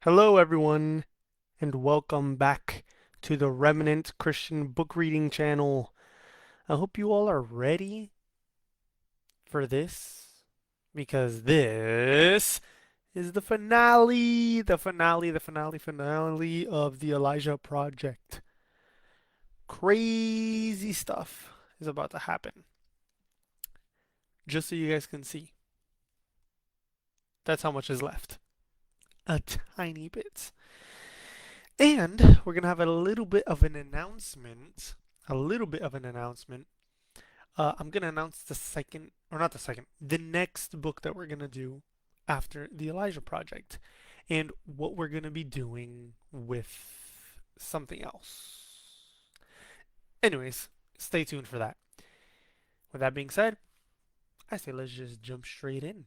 Hello, everyone, and welcome back to the Remnant Christian Book Reading Channel. I hope you all are ready for this because this is the finale of the Elijah Project. Crazy stuff is about to happen. Just so you guys can see, that's how much is left. A tiny bit. And we're going to have a little bit of an announcement. A little bit of an announcement. I'm going to announce the second, or not the second, the next book that we're going to do after the Elijah Project. And what we're going to be doing with something else. Anyways, stay tuned for that. With that being said, I say let's just jump straight in.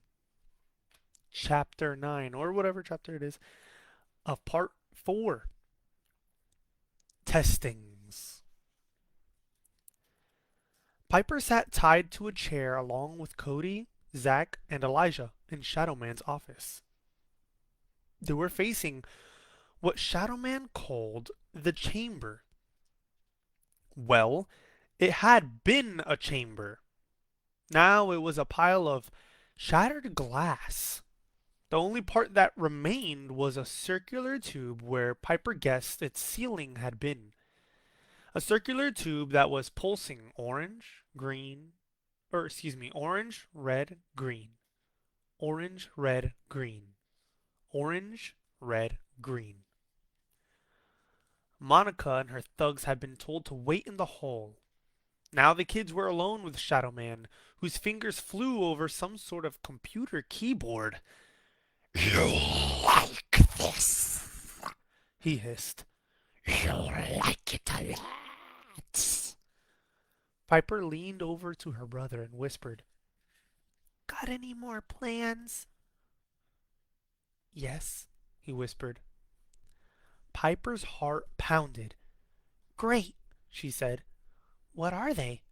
Chapter 9, or whatever chapter it is, of Part 4. Testings. Piper sat tied to a chair along with Cody, Zack, and Elijah in Shadowman's office. They were facing what Shadowman called the chamber. Well, it had been a chamber. Now it was a pile of shattered glass. The only part that remained was a circular tube where Piper guessed its ceiling had been. A circular tube that was pulsing orange, green, orange, red, green. Orange, red, green. Orange, red, green. Monica and her thugs had been told to wait in the hall. Now the kids were alone with Shadow Man, whose fingers flew over some sort of computer keyboard. You like this? He hissed. You like it a lot. Piper leaned over to her brother and whispered, "Got any more plans?" "Yes," he whispered. Piper's heart pounded. "Great," she said. "What are they?"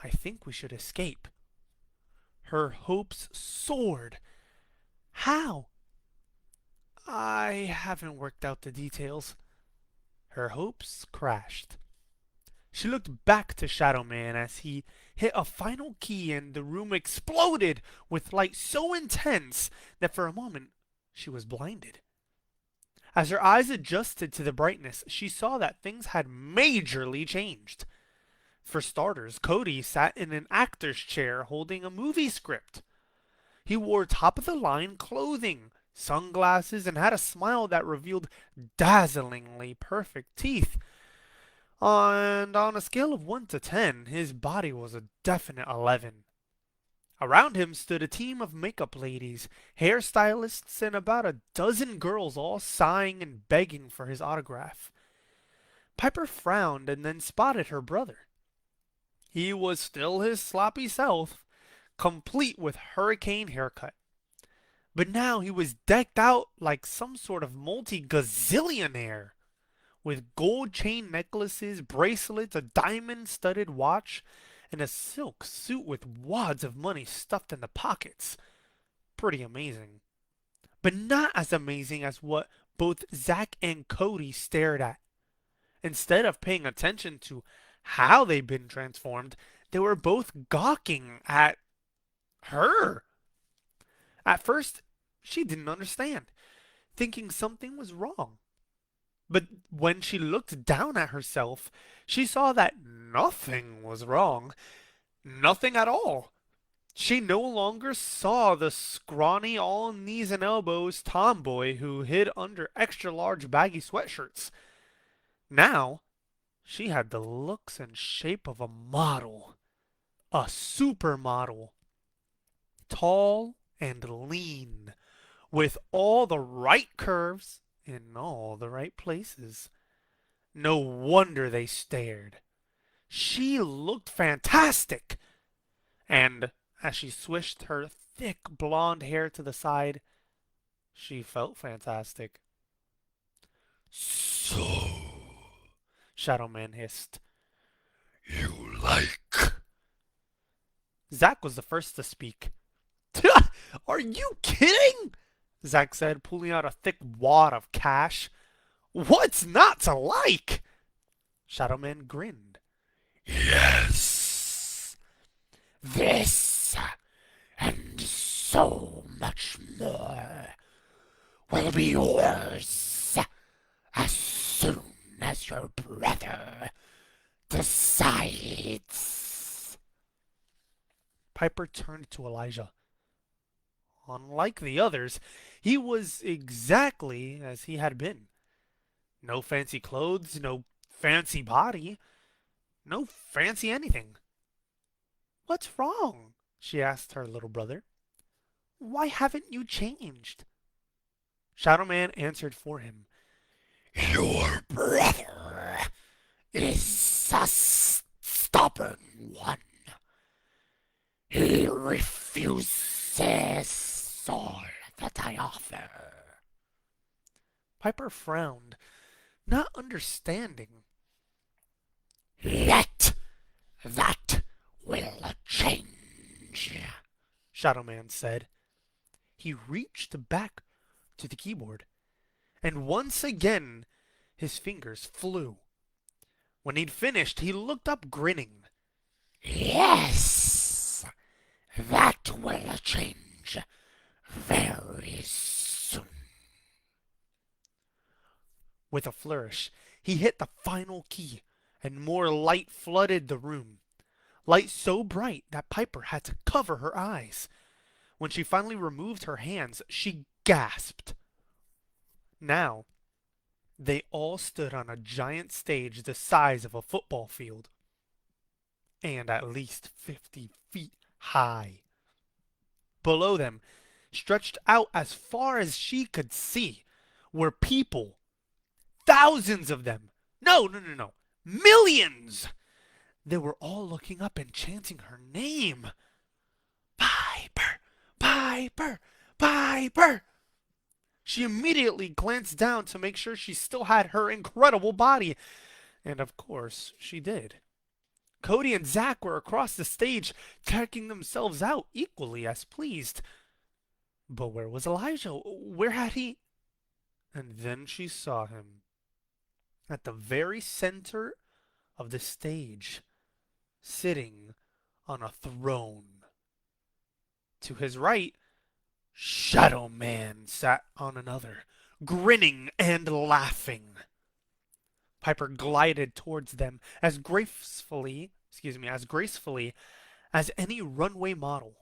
"I think we should escape." Her hopes soared. "How?" "I haven't worked out the details." Her hopes crashed. She looked back to Shadow Man as he hit a final key and the room exploded with light so intense that for a moment she was blinded. As her eyes adjusted to the brightness, she saw that things had majorly changed. For starters, Cody sat in an actor's chair holding a movie script. He wore top-of-the-line clothing, sunglasses, and had a smile that revealed dazzlingly perfect teeth. And on a scale of 1 to 10, his body was a definite 11. Around him stood a team of makeup ladies, hairstylists, and about a dozen girls all sighing and begging for his autograph. Piper frowned and then spotted her brother. He was still his sloppy self, complete with hurricane haircut. But now he was decked out like some sort of multi-gazillionaire, with gold chain necklaces, bracelets, a diamond-studded watch, and a silk suit with wads of money stuffed in the pockets. Pretty amazing. But not as amazing as what both Zack and Cody stared at. Instead of paying attention to how they'd been transformed, they were both gawking at her. At first, she didn't understand, thinking something was wrong. But when she looked down at herself, she saw that nothing was wrong. Nothing at all. She no longer saw the scrawny, all knees and elbows tomboy who hid under extra large baggy sweatshirts. Now, she had the looks and shape of a model. A supermodel. Tall and lean, with all the right curves in all the right places. No wonder they stared. She looked fantastic. And as she swished her thick blonde hair to the side, she felt fantastic. So, Shadowman hissed. you like? Zack was the first to speak. Are you kidding? Zack said, pulling out a thick wad of cash. What's not to like? Shadowman grinned. Yes. This and so much more will be yours as soon as your brother decides. Piper turned to Elijah. Unlike the others, he was exactly as he had been. No fancy clothes, no fancy body, no fancy anything. What's wrong? She asked her little brother. Why haven't you changed? Shadowman answered for him. Your brother is a stubborn one. He refuses all that I offer. Piper frowned, not understanding. Yet that will change. Shadowman said. He reached back to the keyboard, and once again his fingers flew. When he'd finished, he looked up grinning. Yes, that will change very soon. With a flourish, he hit the final key, and more light flooded the room. Light so bright that Piper had to cover her eyes. When she finally removed her hands, she gasped. Now, they all stood on a giant stage the size of a football field, and at least 50 feet high. Below them, stretched out as far as she could see, were people. Thousands of them. No. Millions! They were all looking up and chanting her name. Piper! Piper! Piper! She immediately glanced down to make sure she still had her incredible body. And of course, she did. Cody and Zack were across the stage, checking themselves out equally as pleased. But where was Elijah? Where had he... And then she saw him. At the very center of the stage, sitting on a throne. To his right, Shadowman sat on another, grinning and laughing. Piper glided towards them as gracefully as any runway model,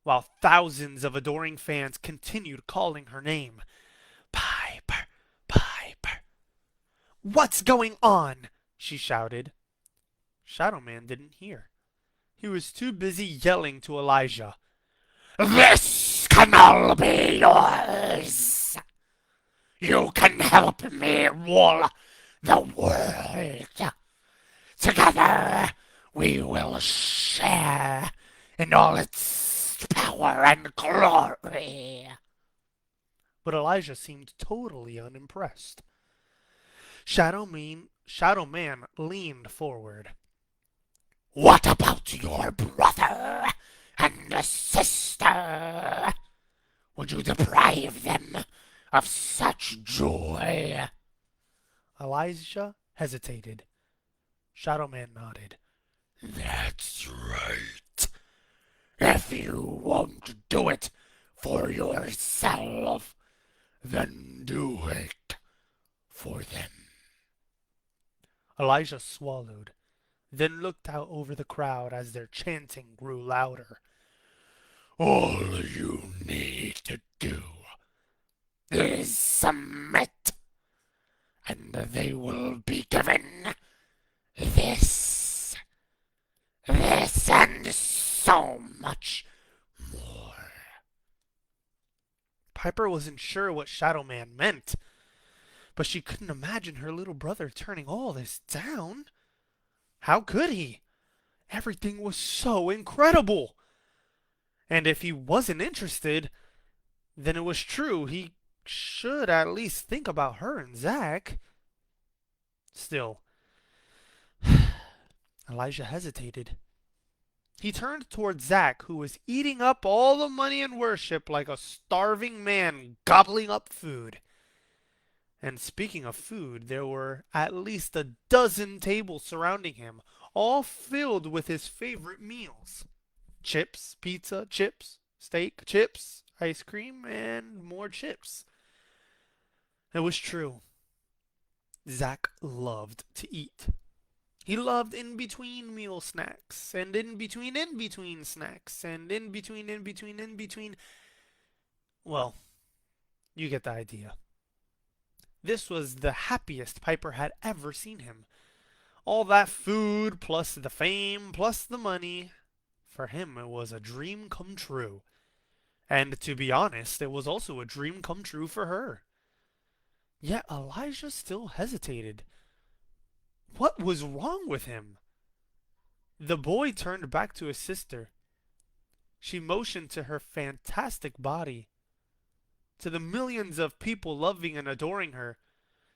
while thousands of adoring fans continued calling her name. Piper, Piper. What's going on? She shouted. Shadowman didn't hear. He was too busy yelling to Elijah. This can all be yours. You can help me rule the world. Together we will share in all its power and glory. But Elijah seemed totally unimpressed. Shadowman leaned forward. What about your brother and sister? Would you deprive them of such joy? Elijah hesitated. Shadowman nodded. That's right. If you won't do it for yourself, then do it for them. Elijah swallowed, then looked out over the crowd as their chanting grew louder. All you need to do is submit, and they will be given this, and so much more. Piper wasn't sure what Shadowman meant, but she couldn't imagine her little brother turning all this down. How could he? Everything was so incredible. And if he wasn't interested, then it was true. He should at least think about her and Zack. Still, Elijah hesitated. He turned toward Zack, who was eating up all the money and worship like a starving man gobbling up food. And speaking of food, there were at least a dozen tables surrounding him, all filled with his favorite meals. Chips, pizza, chips, steak, chips, ice cream, and more chips. It was true. Zack loved to eat. He loved in-between meal snacks, and in-between snacks, and in-between. Well, you get the idea. This was the happiest Piper had ever seen him. All that food, plus the fame, plus the money. For him, it was a dream come true. And to be honest, it was also a dream come true for her. Yet Elijah still hesitated. What was wrong with him? The boy turned back to his sister. She motioned to her fantastic body, to the millions of people loving and adoring her,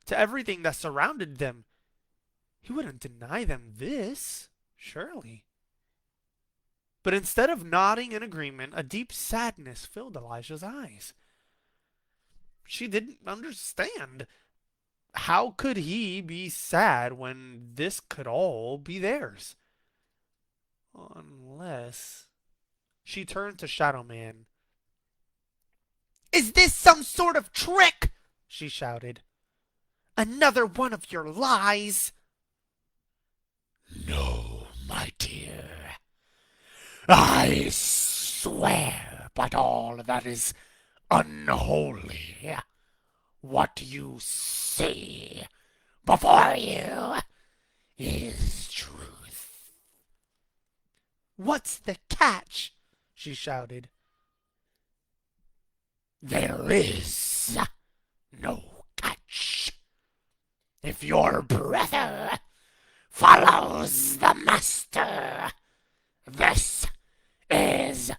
to everything that surrounded them. He wouldn't deny them this, surely. But instead of nodding in agreement, a deep sadness filled Elijah's eyes. She didn't understand. How could he be sad when this could all be theirs? Unless... She turned to Shadow Man. "Is this some sort of trick?" she shouted. "Another one of your lies?" No, my dear. I swear by all that is unholy, what you see before you is truth. "What's the catch?" she shouted. There is no catch. If your brother follows the master, this is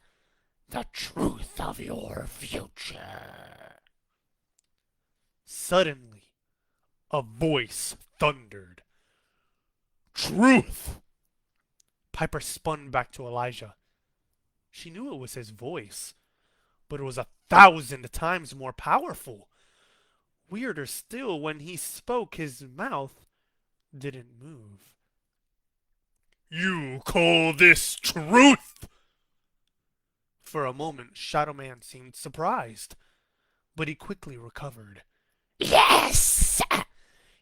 the truth of your future. Suddenly, a voice thundered. "Truth!" Piper spun back to Elijah. She knew it was his voice, but it was 1,000 times more powerful. Weirder still, when he spoke, his mouth didn't move. "You call this truth?" For a moment, Shadow Man seemed surprised, but he quickly recovered. Yes,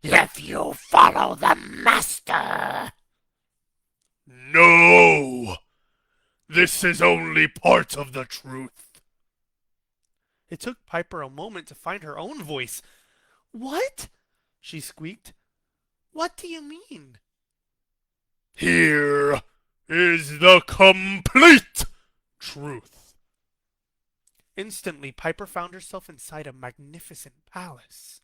if you follow the master. "No! This is only part of the truth." It took Piper a moment to find her own voice. "What?" she squeaked. "What do you mean?" "Here is the complete truth." Instantly, Piper found herself inside a magnificent palace.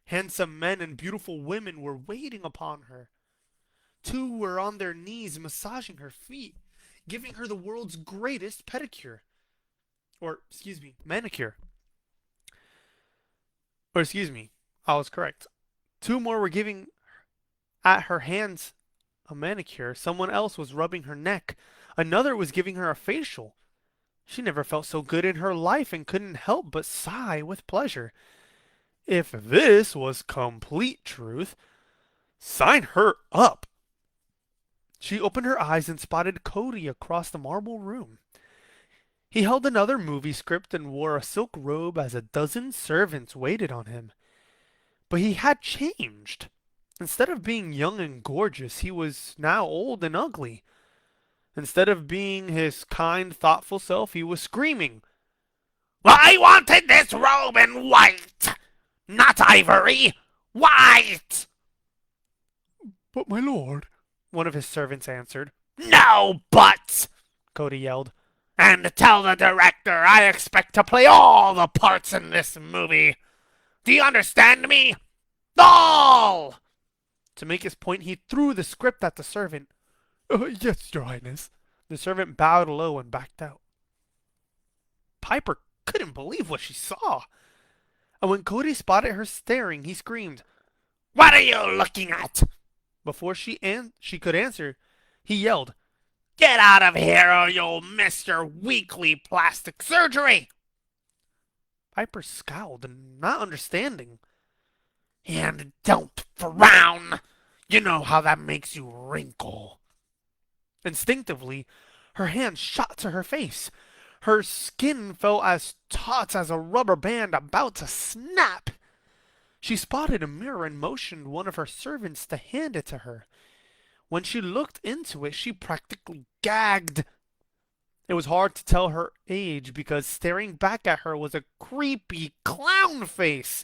Handsome men and beautiful women were waiting upon her. 2 were on their knees massaging her feet, giving her the world's greatest pedicure. Manicure. I was correct. 2 more were giving at her hands a manicure. Someone else was rubbing her neck. Another was giving her a facial. She never felt so good in her life and couldn't help but sigh with pleasure. If this was complete truth, sign her up. She opened her eyes and spotted Cody across the marble room. He held another movie script and wore a silk robe as a dozen servants waited on him. But he had changed. Instead of being young and gorgeous, he was now old and ugly. Instead of being his kind, thoughtful self, he was screaming. I wanted this robe in white, not ivory. White! "But my lord," one of his servants answered. No buts! Cody yelled. And tell the director I expect to play all the parts in this movie. Do you understand me? All! To make his point, he threw the script at the servant. "Yes, your highness." The servant bowed low and backed out. Piper couldn't believe what she saw. And when Cody spotted her staring, he screamed, What are you looking at? Before she could answer, he yelled, Get out of here or you'll miss your weekly plastic surgery. Piper scowled, not understanding. And don't frown. You know how that makes you wrinkle. Instinctively, her hand shot to her face. Her skin felt as taut as a rubber band about to snap. She spotted a mirror and motioned one of her servants to hand it to her. When she looked into it, she practically gagged. It was hard to tell her age because staring back at her was a creepy clown face.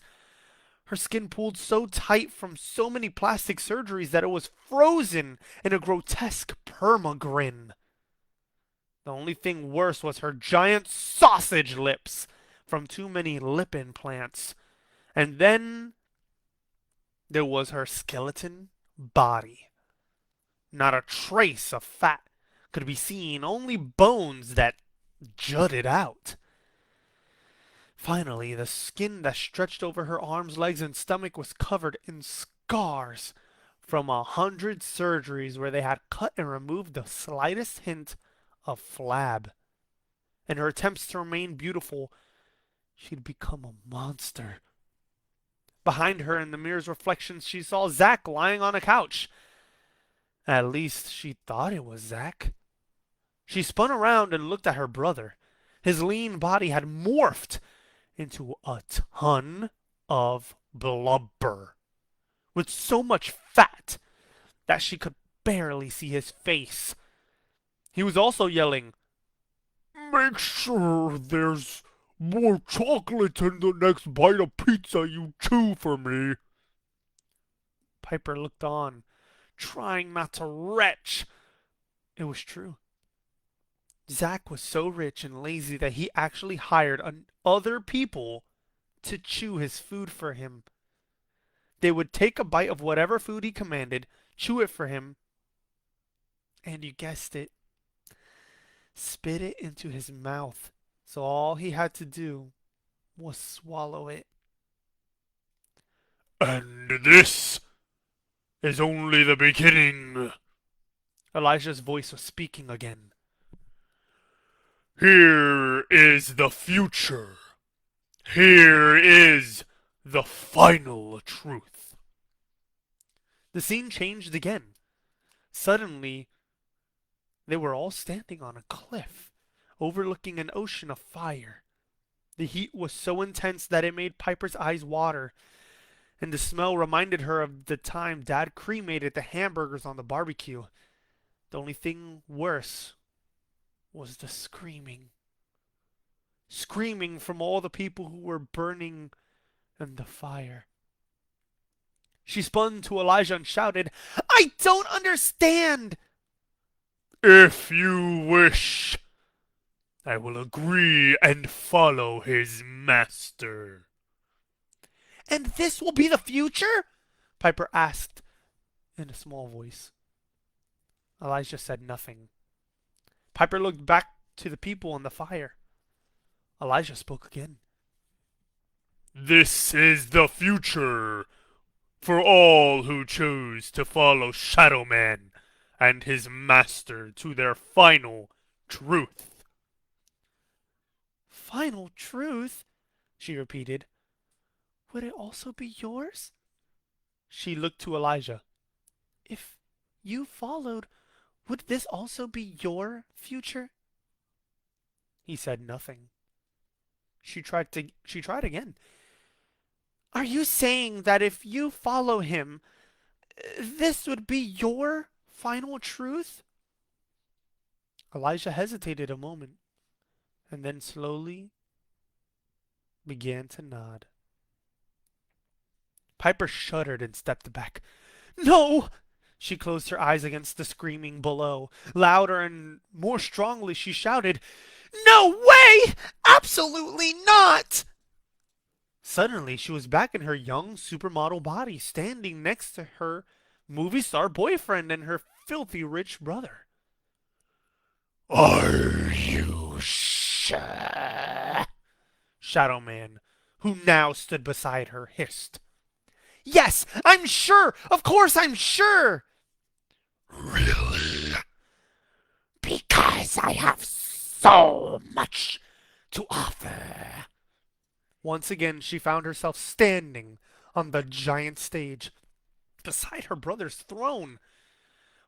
Her skin pulled so tight from so many plastic surgeries that it was frozen in a grotesque perma-grin. The only thing worse was her giant sausage lips from too many lip implants. And then there was her skeleton body. Not a trace of fat could be seen, only bones that jutted out. Finally, the skin that stretched over her arms, legs, and stomach was covered in scars from 100 surgeries where they had cut and removed the slightest hint of flab. In her attempts to remain beautiful, she'd become a monster. Behind her in the mirror's reflection, she saw Zack lying on a couch. At least she thought it was Zack. She spun around and looked at her brother. His lean body had morphed into a ton of blubber, with so much fat that she could barely see his face. He was also yelling, "Make sure there's more chocolate in the next bite of pizza you chew for me." Piper looked on, trying not to retch. It was true. Zack was so rich and lazy that he actually hired other people to chew his food for him. They would take a bite of whatever food he commanded, chew it for him, and you guessed it, spit it into his mouth. So all he had to do was swallow it. And this is only the beginning. Elijah's voice was speaking again. Here is the future. Here is the final truth. The scene changed again. Suddenly, they were all standing on a cliff, overlooking an ocean of fire. The heat was so intense that it made Piper's eyes water, and the smell reminded her of the time Dad cremated the hamburgers on the barbecue. The only thing worse was the screaming. Screaming from all the people who were burning in the fire. She spun to Elijah and shouted, "I don't understand!" If you wish, I will agree and follow his master. "And this will be the future?" Piper asked in a small voice. Elijah said nothing. Piper looked back to the people in the fire. Elijah spoke again. This is the future for all who choose to follow Shadow Man and his master to their final truth. "Final truth?" she repeated. "Would it also be yours?" She looked to Elijah. "If you followed, would this also be your future?" He said nothing. She tried again. "Are you saying that if you follow him, this would be your final truth?" Elijah hesitated a moment, and then slowly began to nod. Piper shuddered and stepped back. "No!" She closed her eyes against the screaming below. Louder and more strongly she shouted, "No way! Absolutely not!" Suddenly she was back in her young supermodel body, standing next to her movie star boyfriend and her filthy rich brother. Are you sure? Shadow Man, who now stood beside her, hissed. "Yes, I'm sure! Of course I'm sure!" Really? this I have so much to offer. Once again, she found herself standing on the giant stage, beside her brother's throne.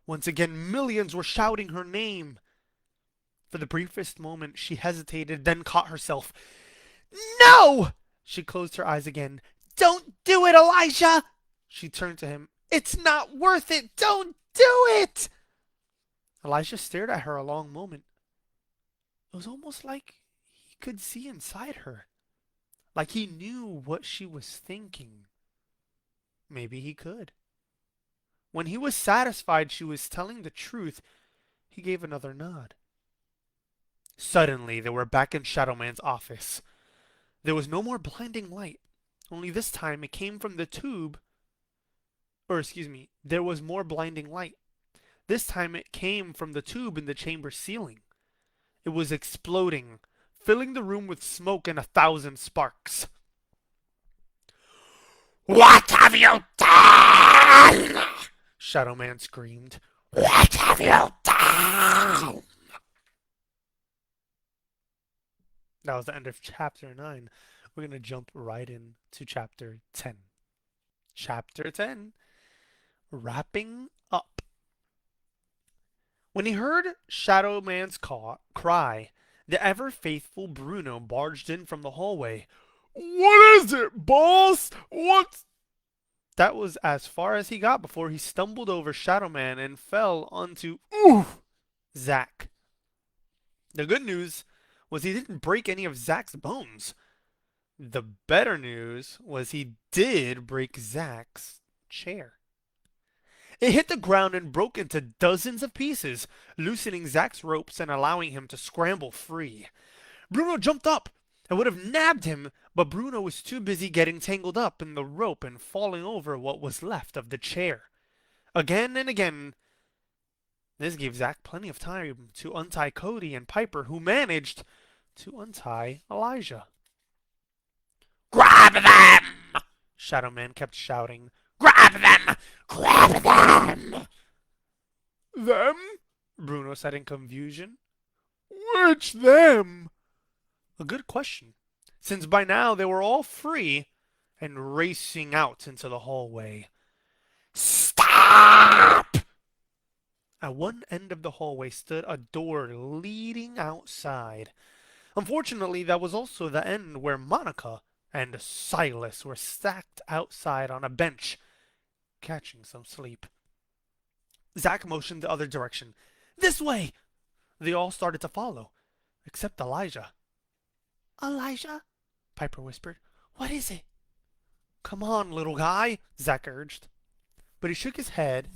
Once again, millions were shouting her name. For the briefest moment, she hesitated, then caught herself. No! She closed her eyes again. Don't do it, Elijah! She turned to him. It's not worth it! Don't do it! Elijah stared at her a long moment. It was almost like he could see inside her. Like he knew what she was thinking. Maybe he could. When he was satisfied she was telling the truth, he gave another nod. Suddenly, they were back in Shadowman's office. There was no more blinding light. Only this time it came from the tube. There was more blinding light. This time it came from the tube in the chamber ceiling. It was exploding, filling the room with smoke and 1,000 sparks. What have you done? Shadowman screamed. What have you done? That was the end of chapter 9. We're going to jump right into chapter 10. Chapter 10. Wrapping up. When he heard Shadowman's cry, the ever-faithful Bruno barged in from the hallway. What is it, boss? What? That was as far as he got before he stumbled over Shadowman and fell onto Zack. The good news was he didn't break any of Zack's bones. The better news was he did break Zack's chair. It hit the ground and broke into dozens of pieces, loosening Zack's ropes and allowing him to scramble free. Bruno jumped up and would have nabbed him, but Bruno was too busy getting tangled up in the rope and falling over what was left of the chair. Again and again, this gave Zack plenty of time to untie Cody and Piper, who managed to untie Elijah. Grab them! Shadowman kept shouting. Grab them! Grab them! Them? Bruno said in confusion. Which them? A good question, since by now they were all free and racing out into the hallway. Stop! At one end of the hallway stood a door leading outside. Unfortunately, that was also the end where Monica and Silas were stacked outside on a bench, catching some sleep. Zack motioned the other direction. This way! They all started to follow, except Elijah. Elijah? Piper whispered. What is it? Come on, little guy, Zack urged. But he shook his head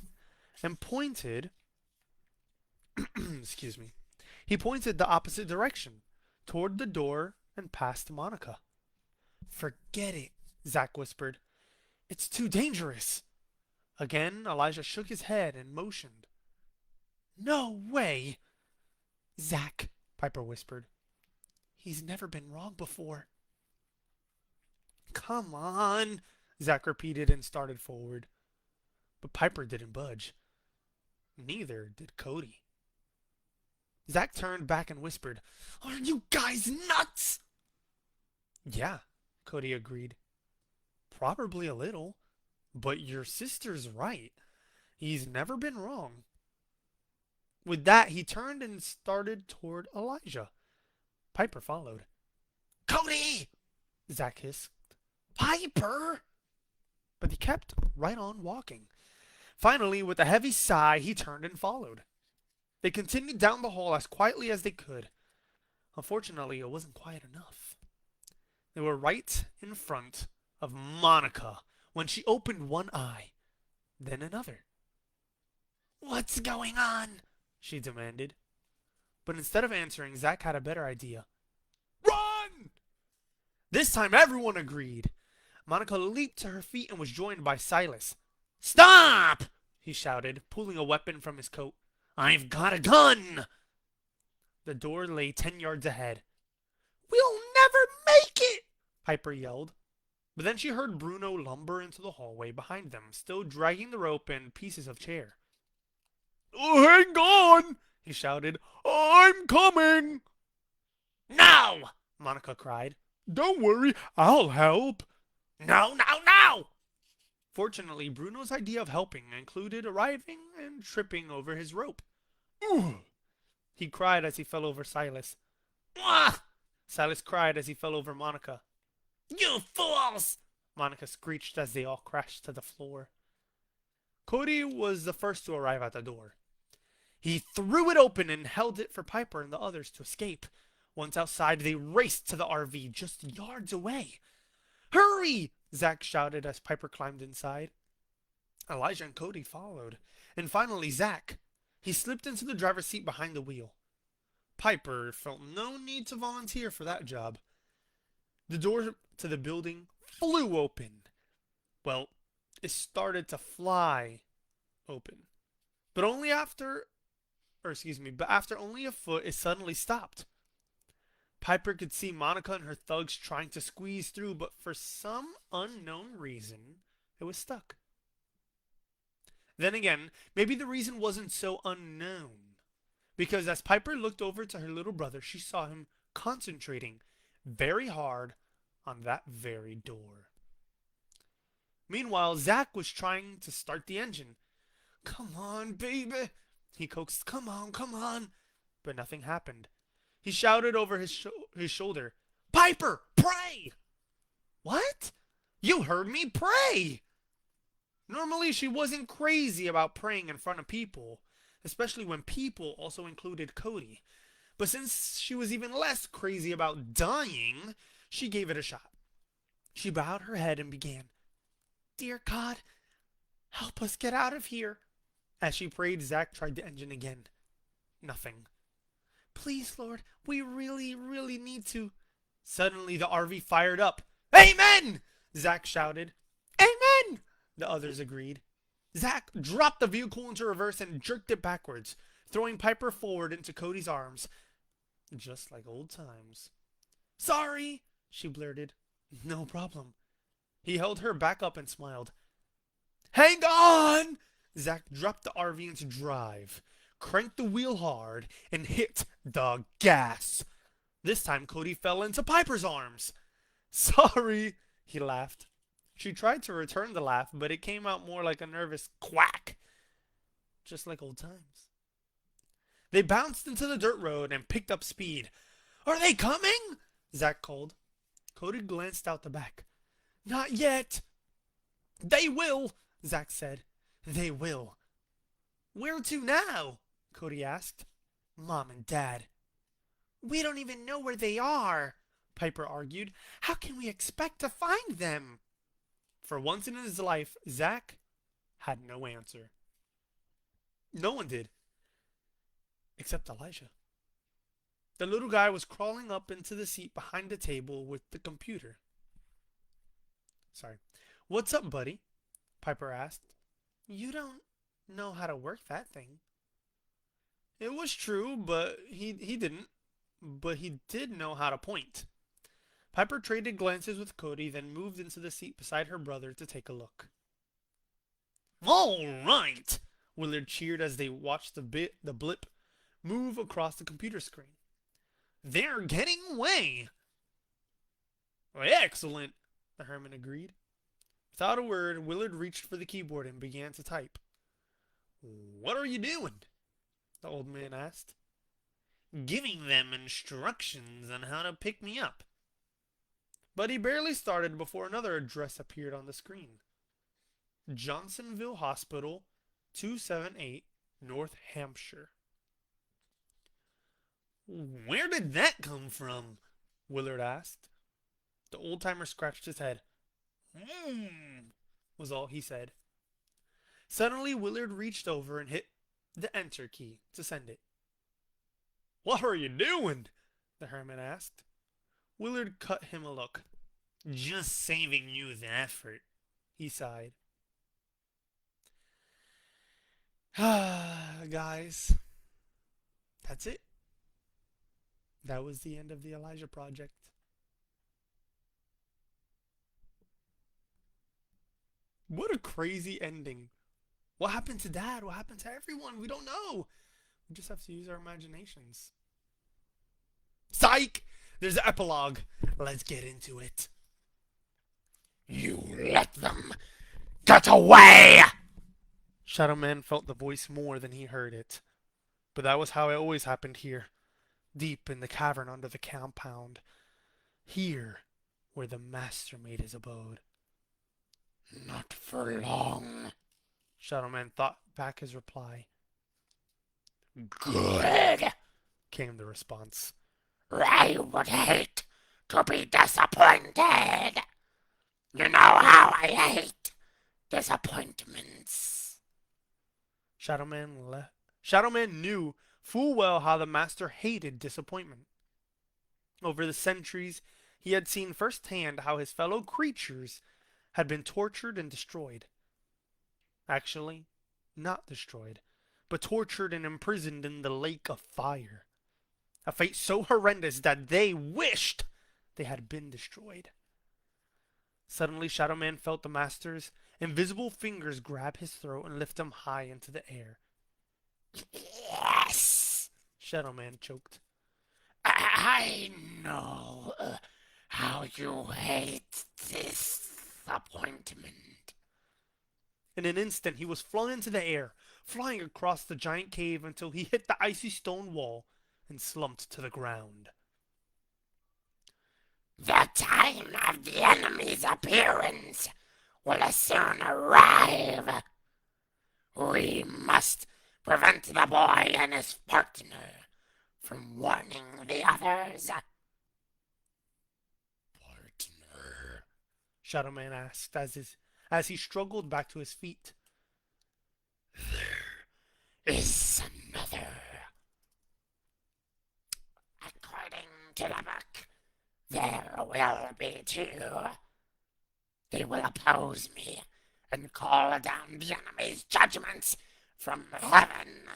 and pointed excuse me. He pointed the opposite direction, toward the door and past Monica. Forget it, Zack whispered. It's too dangerous. Again, Elijah shook his head and motioned. No way! Zack, Piper whispered. He's never been wrong before. Come on, Zack repeated and started forward. But Piper didn't budge. Neither did Cody. Zack turned back and whispered, Are you guys nuts? Yeah, Cody agreed. Probably a little, but your sister's right. He's never been wrong. With that, he turned and started toward Elijah. Piper followed. Cody! Zack hissed. Piper! But he kept right on walking. Finally, with a heavy sigh, he turned and followed. They continued down the hall as quietly as they could. Unfortunately, it wasn't quiet enough. They were right in front of Monica when she opened one eye, then another. What's going on? She demanded. But instead of answering, Zack had a better idea. Run! This time everyone agreed. Monica leaped to her feet and was joined by Silas. Stop! He shouted, pulling a weapon from his coat. I've got a gun! The door lay 10 yards ahead. We'll never make it! Piper yelled. But then she heard Bruno lumber into the hallway behind them, still dragging the rope and pieces of chair. Oh, hang on! he shouted. I'm coming! No! Monica cried. Don't worry, I'll help. No, no, no! Fortunately, Bruno's idea of helping included arriving and tripping over his rope. Ugh! He cried as he fell over Silas. Ah! Silas cried as he fell over Monica. You fools! Monica screeched as they all crashed to the floor. Cody was the first to arrive at the door. He threw it open and held it for Piper and the others to escape. Once outside, they raced to the RV just yards away. Hurry! Zack shouted as Piper climbed inside. Elijah and Cody followed. And finally, Zack. He slipped into the driver's seat behind the wheel. Piper felt no need to volunteer for that job. The door to the building flew open. Well, it started to fly open. But after only a foot, it suddenly stopped. Piper could see Monica and her thugs trying to squeeze through, but for some unknown reason, it was stuck. Then again, maybe the reason wasn't so unknown. Because as Piper looked over to her little brother, she saw him concentrating very hard on that very door. Meanwhile, Zack was trying to start the engine. Come on, baby, he coaxed. Come on, come on. But nothing happened. He shouted over his shoulder, Piper, pray! What? You heard me pray! Normally, she wasn't crazy about praying in front of people, especially when people also included Cody. But since she was even less crazy about dying, she gave it a shot. She bowed her head and began, Dear God, help us get out of here. As she prayed, Zack tried the engine again. Nothing. Please, Lord, we really, really need to. Suddenly, the RV fired up. Amen! Zack shouted. Amen! The others agreed. Zack dropped the vehicle into reverse and jerked it backwards, throwing Piper forward into Cody's arms. Just like old times. Sorry, she blurted. No problem. He held her back up and smiled. Hang on! Zack dropped the RV into drive, cranked the wheel hard, and hit the gas. This time Cody fell into Piper's arms. Sorry, he laughed. She tried to return the laugh, but it came out more like a nervous quack. Just like old times. They bounced into the dirt road and picked up speed. Are they coming? Zack called. Cody glanced out the back. Not yet. They will, Zack said. They will. Where to now? Cody asked. Mom and Dad. We don't even know where they are, Piper argued. How can we expect to find them? For once in his life, Zack had no answer. No one did. Except Elijah. The little guy was crawling up into the seat behind the table with the computer. Sorry. What's up, buddy? Piper asked. You don't know how to work that thing. It was true, but he didn't. But he did know how to point. Piper traded glances with Cody, then moved into the seat beside her brother to take a look. All right! Willard cheered as they watched the blip move across the computer screen. They're getting away! Excellent, the Herman agreed. Without a word, Willard reached for the keyboard and began to type. What are you doing? The old man asked. Giving them instructions on how to pick me up. But he barely started before another address appeared on the screen. Johnsonville Hospital, 278, North Hampshire. Where did that come from? Willard asked. The old-timer scratched his head. Was all he said. Suddenly, Willard reached over and hit the enter key to send it. What are you doing? The Herman asked. Willard cut him a look. Just saving you the effort, he sighed. Guys, that's it. That was the end of the Elijah Project. What a crazy ending. What happened to Dad? What happened to everyone? We don't know. We just have to use our imaginations. Psych! There's the epilogue. Let's get into it. You let them get away! Shadow Man felt the voice more than he heard it. But that was how it always happened here, deep in the cavern under the compound. Here, where the Master made his abode. Not for long. Shadow Man thought back his reply. Good. Came the response. I would hate to be disappointed. You know how I hate disappointments. Shadow Man knew full well how the Master hated disappointment. Over the centuries, he had seen firsthand how his fellow creatures had been tortured and destroyed. Actually, not destroyed, but tortured and imprisoned in the lake of fire. A fate so horrendous that they wished they had been destroyed. Suddenly, Shadow Man felt the Master's invisible fingers grab his throat and lift him high into the air. Yes, Shadow Man choked. I know how you hate disappointment. In an instant, he was flung into the air, flying across the giant cave until he hit the icy stone wall and slumped to the ground. The time of the enemy's appearance will soon arrive. We must prevent the boy and his partner from warning the others. Partner? Shadow Man asked as he struggled back to his feet. There is another. According to the book, there will be two. They will oppose me and call down the enemy's judgments from heaven.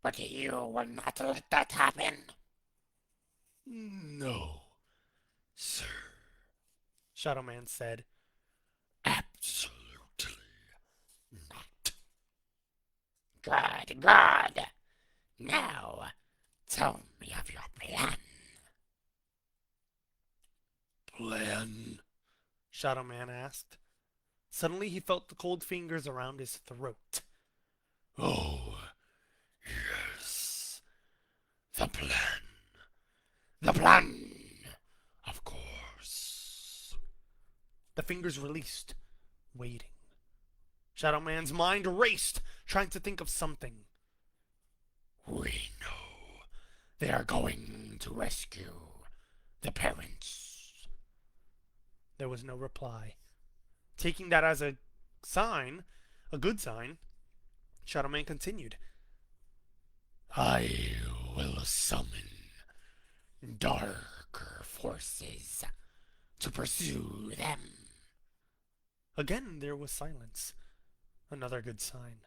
But you will not let that happen. No, sir. Shadow Man said. Absolutely not. Good, good. Now, tell me of your plan. Plan? Shadow Man asked. Suddenly he felt the cold fingers around his throat. Oh, yes. The plan. The plan. Of course. The fingers released, waiting. Shadow Man's mind raced, trying to think of something. We know they are going to rescue the parents. There was no reply. Taking that as a sign, a good sign, Shadow Man continued. I will summon darker forces to pursue them. Again there was silence. Another good sign.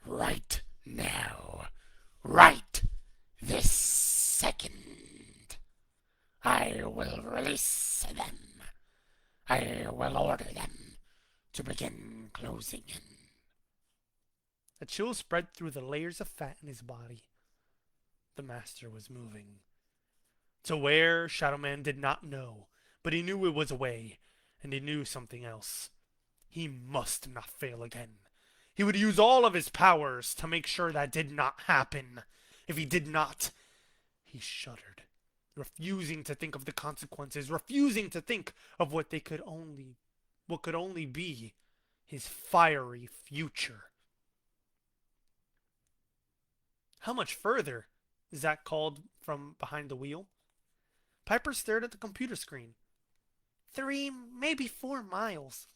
Right now, right this second, I will release them. I will order them to begin closing in. A chill spread through the layers of fat in his body. The Master was moving. To where, Shadow Man did not know, but he knew it was away, and he knew something else. He must not fail again. He would use all of his powers to make sure that did not happen. If he did not, he shuddered, refusing to think of the consequences, refusing to think of what could only be his fiery future. How much further? Zack called from behind the wheel. Piper stared at the computer screen. 3, maybe 4 miles.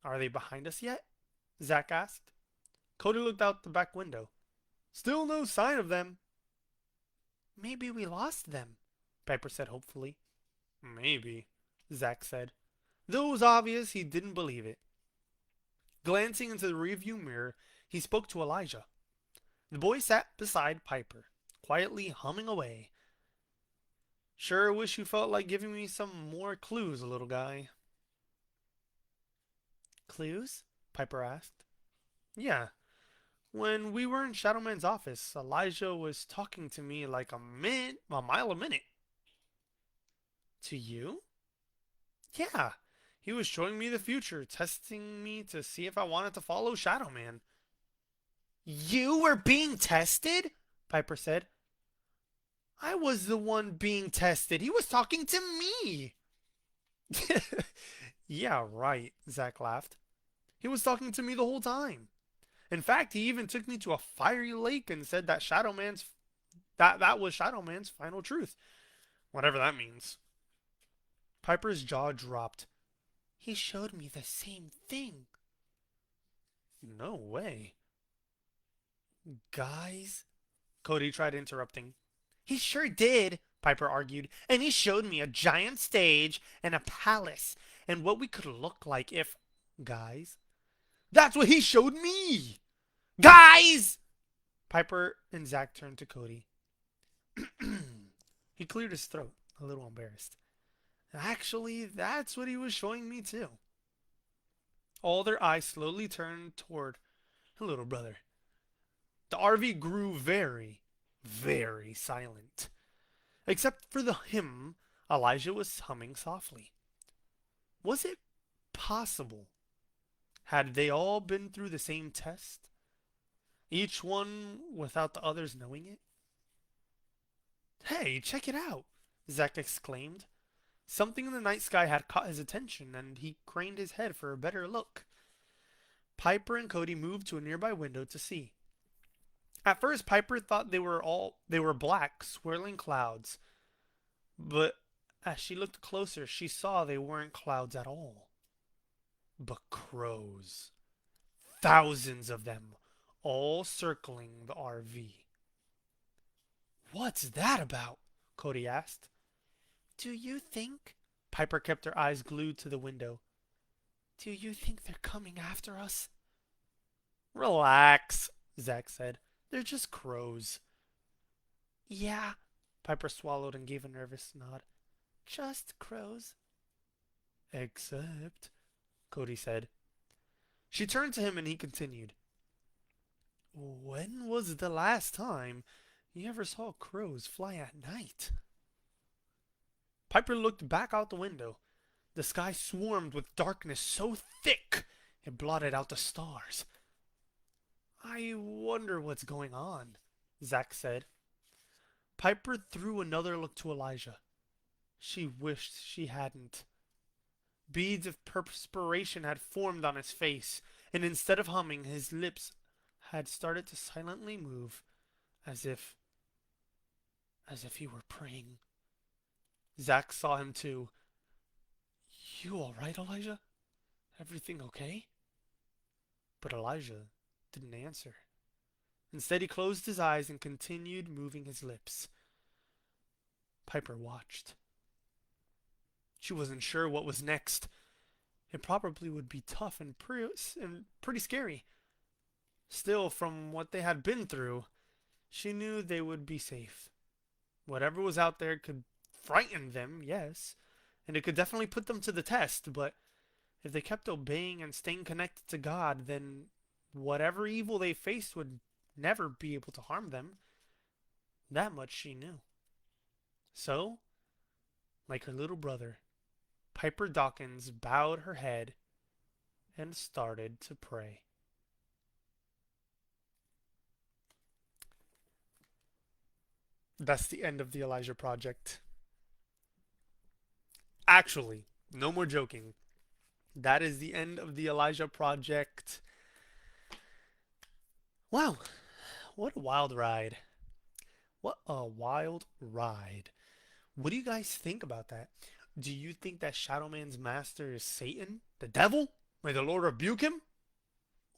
Are they behind us yet? Zack asked. Cody looked out the back window. Still no sign of them. Maybe we lost them, Piper said hopefully. Maybe, Zack said. Though it was obvious he didn't believe it. Glancing into the rearview mirror, he spoke to Elijah. The boy sat beside Piper, quietly humming away. Sure wish you felt like giving me some more clues, little guy. Clues? Piper asked. Yeah. When we were in Shadowman's office, Elijah was talking to me like a mile a minute. To you? Yeah. He was showing me the future, testing me to see if I wanted to follow Shadowman. You were being tested? Piper said. I was the one being tested. He was talking to me. Yeah, right, Zack laughed. He was talking to me the whole time. In fact, he even took me to a fiery lake and said that that was Shadowman's final truth. Whatever that means. Piper's jaw dropped. He showed me the same thing. No way. Guys? Cody tried interrupting. He sure did, Piper argued, and he showed me a giant stage and a palace and what we could look like if. Guys? That's what he showed me! Guys! Piper and Zack turned to Cody. He cleared his throat, a little embarrassed. Actually, that's what he was showing me too. All their eyes slowly turned toward her little brother. The RV grew very, very silent. Except for the hymn Elijah was humming softly. Was it possible? Had they all been through the same test? Each one without the others knowing it? Hey, check it out! Zack exclaimed. Something in the night sky had caught his attention, and he craned his head for a better look. Piper and Cody moved to a nearby window to see. At first, Piper thought they were black, swirling clouds. But as she looked closer, she saw they weren't clouds at all, but crows. Thousands of them, all circling the RV. What's that about? Cody asked. Do you think? Piper kept her eyes glued to the window. Do you think they're coming after us? Relax, Zack said. They're just crows. Yeah, Piper swallowed and gave a nervous nod. Just crows. Except, Cody said. She turned to him and he continued. When was the last time you ever saw crows fly at night? Piper looked back out the window. The sky swarmed with darkness so thick it blotted out the stars. I wonder what's going on, Zack said. Piper threw another look to Elijah. She wished she hadn't. Beads of perspiration had formed on his face, and instead of humming, his lips had started to silently move, as if he were praying. Zack saw him too. You all right, Elijah? Everything okay? But Elijah didn't answer. Instead, he closed his eyes and continued moving his lips. Piper watched. She wasn't sure what was next. It probably would be tough and pretty scary. Still, from what they had been through, she knew they would be safe. Whatever was out there could frighten them, yes, and it could definitely put them to the test, but if they kept obeying and staying connected to God, then whatever evil they faced would never be able to harm them. That much she knew. So, like her little brother, Piper Dawkins bowed her head and started to pray. That's the end of the Elijah Project. Actually, no more joking. That is the end of the Elijah Project. Wow, what a wild ride. What a wild ride. What do you guys think about that? Do you think that Shadowman's master is Satan, the devil? May the Lord rebuke him?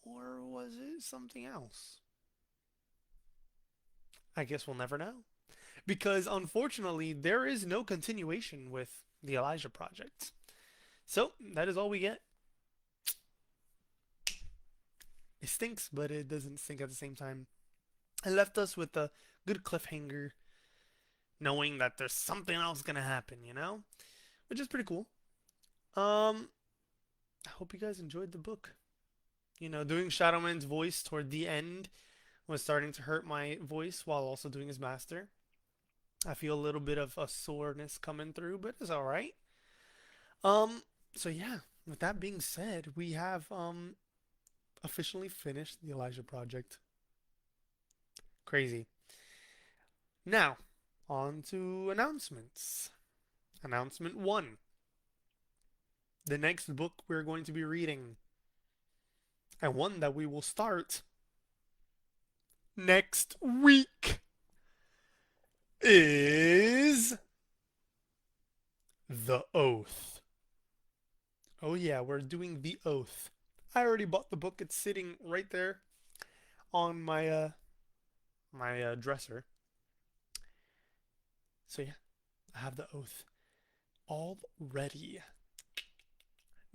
Or was it something else? I guess we'll never know. Because unfortunately, there is no continuation with the Elijah Project. So, that is all we get. It stinks, but it doesn't stink at the same time. It left us with a good cliffhanger, knowing that there's something else gonna happen, you know? Which is pretty cool. I hope you guys enjoyed the book. doing Shadowman's voice toward the end was starting to hurt my voice while also doing his master. I feel a little bit of a soreness coming through, but it's all right. So yeah, with that being said, we have officially finished the Elijah Project. Crazy. Now, on to announcements. Announcement 1. The next book we're going to be reading, and one that we will start next week, is The Oath. Oh yeah, we're doing The Oath. I already bought the book. It's sitting right there on my dresser. So yeah, I have The Oath all ready.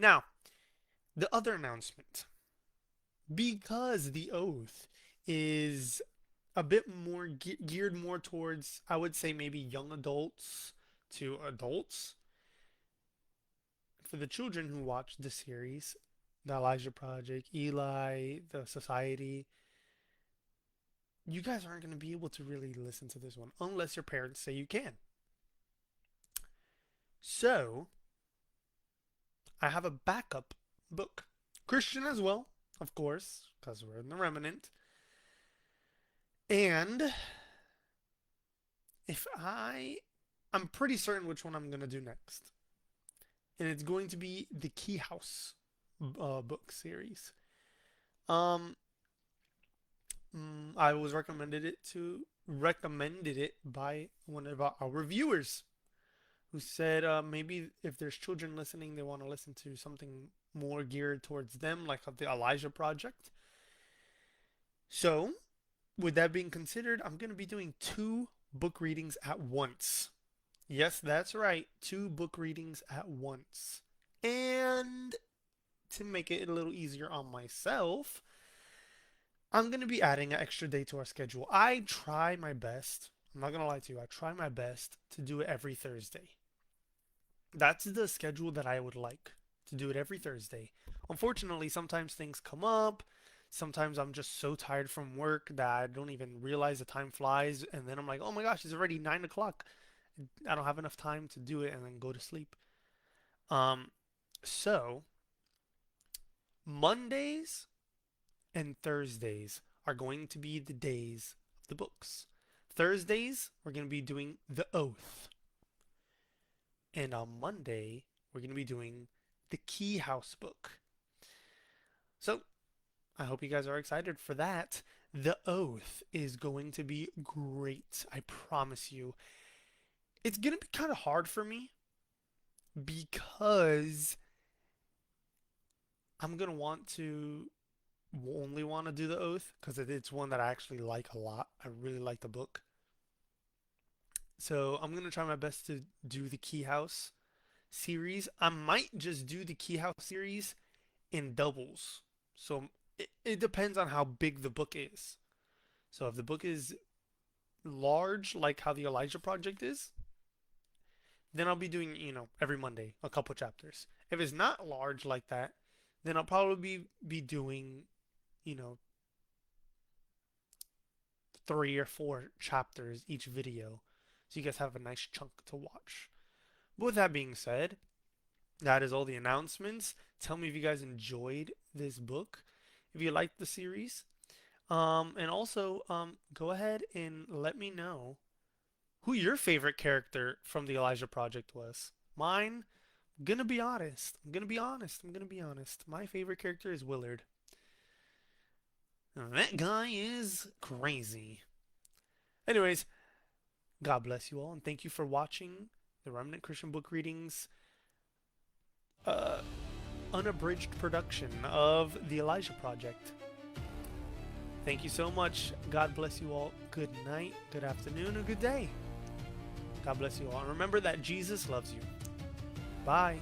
Now, the other announcement. Because The Oath is a bit more geared more towards, I would say, maybe young adults to adults. For the children who watch the series, the Elijah Project, Eli, the Society, you guys aren't going to be able to really listen to this one unless your parents say you can. So, I have a backup book. Christian as well, of course, because we're in the Remnant. And I'm pretty certain which one I'm going to do next. And it's going to be the Key House book series. I was recommended it by one of our reviewers, who said maybe if there's children listening, they want to listen to something more geared towards them, like the Elijah Project. So, with that being considered, I'm going to be doing 2 book readings at once. Yes, that's right, 2 book readings at once. And to make it a little easier on myself, I'm going to be adding an extra day to our schedule. I try my best. I'm not going to lie to you. I try my best to do it every Thursday. That's the schedule that I would like, to do it every Thursday. Unfortunately, sometimes things come up. Sometimes I'm just so tired from work that I don't even realize the time flies. And then I'm like, oh my gosh, it's already 9 o'clock. I don't have enough time to do it, and then go to sleep. So Mondays and Thursdays are going to be the days of the books. Thursdays, we're going to be doing The Oath. And on Monday, we're going to be doing the Key House book. So, I hope you guys are excited for that. The Oath is going to be great. I promise you. It's going to be kind of hard for me because I'm going to only want to do The Oath because it's one that I actually like a lot. I really like the book. So I'm going to try my best to do the Key House series. I might just do the Key House series in doubles. So it depends on how big the book is. So if the book is large, like how the Elijah Project is, then I'll be doing, every Monday, a couple chapters. If it's not large like that, then I'll probably be doing, 3 or 4 chapters each video. So you guys have a nice chunk to watch. But with that being said, that is all the announcements. Tell me if you guys enjoyed this book, if you liked the series. And also, go ahead and let me know who your favorite character from the Elijah Project was. Mine, I'm gonna be honest. My favorite character is Willard. That guy is crazy. Anyways, God bless you all, and thank you for watching the Remnant Christian Book Readings unabridged production of the Elijah Project. Thank you so much. God bless you all. Good night, good afternoon, and good day. God bless you all. And remember that Jesus loves you. Bye.